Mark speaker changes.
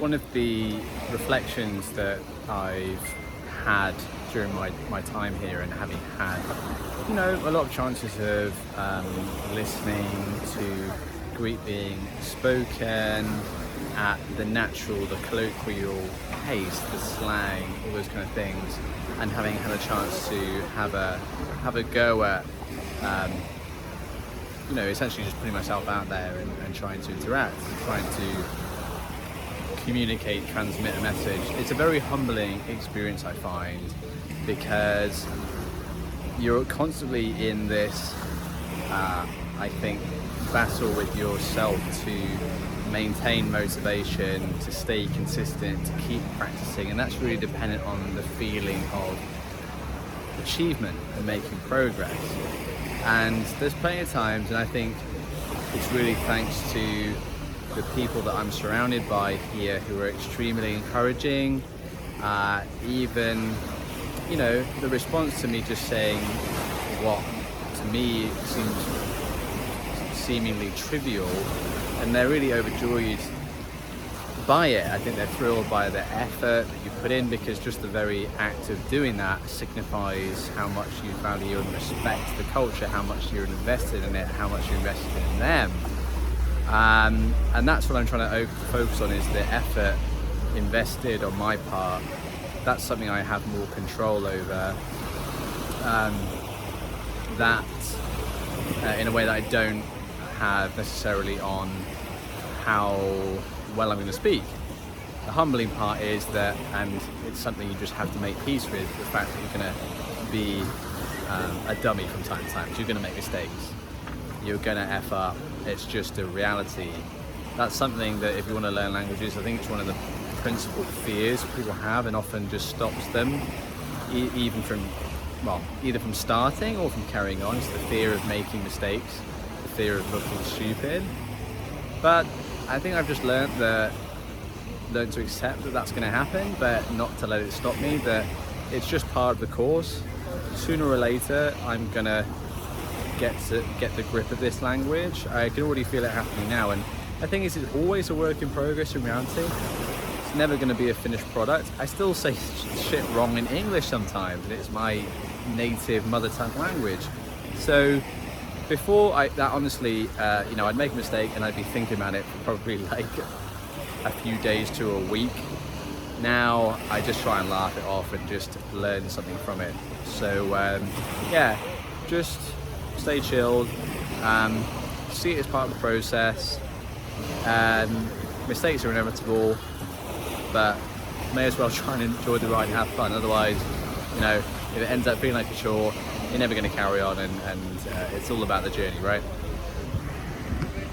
Speaker 1: one of the reflections that I've had during my time here, and having had, a lot of chances of listening to Greek being spoken at the natural, the colloquial pace, the slang, all those kind of things, and having had a chance to have a go at essentially just putting myself out there and trying to interact, trying to communicate, transmit a message. It's a very humbling experience, I find, because you're constantly in this, I think, battle with yourself to maintain motivation, to stay consistent, to keep practicing, and that's really dependent on the feeling of achievement and making progress. And there's plenty of times, and I think it's really thanks to the people that I'm surrounded by here who are extremely encouraging. Even, the response to me just saying what to me seems seemingly trivial, and they're really overjoyed by it. I think they're thrilled by the effort that you put in, because just the very act of doing that signifies how much you value and respect the culture, how much you're invested in it, how much you're invested in them. And that's what I'm trying to focus on, is the effort invested on my part. That's something I have more control over. In a way that I don't have necessarily on how well I'm going to speak. The humbling part is that, and it's something you just have to make peace with, the fact that you're going to be a dummy from time to time. So you're going to make mistakes. You're going to F up. It's just a reality. That's something that, if you want to learn languages, I think it's one of the principal fears people have, and often just stops them, either from starting or from carrying on. It's the fear of making mistakes, the fear of looking stupid. But I think I've just learned to accept that that's going to happen, but not to let it stop me, that it's just part of the course. Sooner or later, I'm going to get the grip of this language. I can already feel it happening now, and I think it's always a work in progress in reality. It's never going to be a finished product. I still say shit wrong in English sometimes, and it's my native mother tongue language. So before honestly, I'd make a mistake and I'd be thinking about it for probably like a few days to a week. Now I just try and laugh it off and just learn something from it. So just stay chilled, see it as part of the process. Mistakes are inevitable, but may as well try and enjoy the ride and have fun. Otherwise, if it ends up feeling like a chore, you're never going to carry on, and it's all about the journey, right?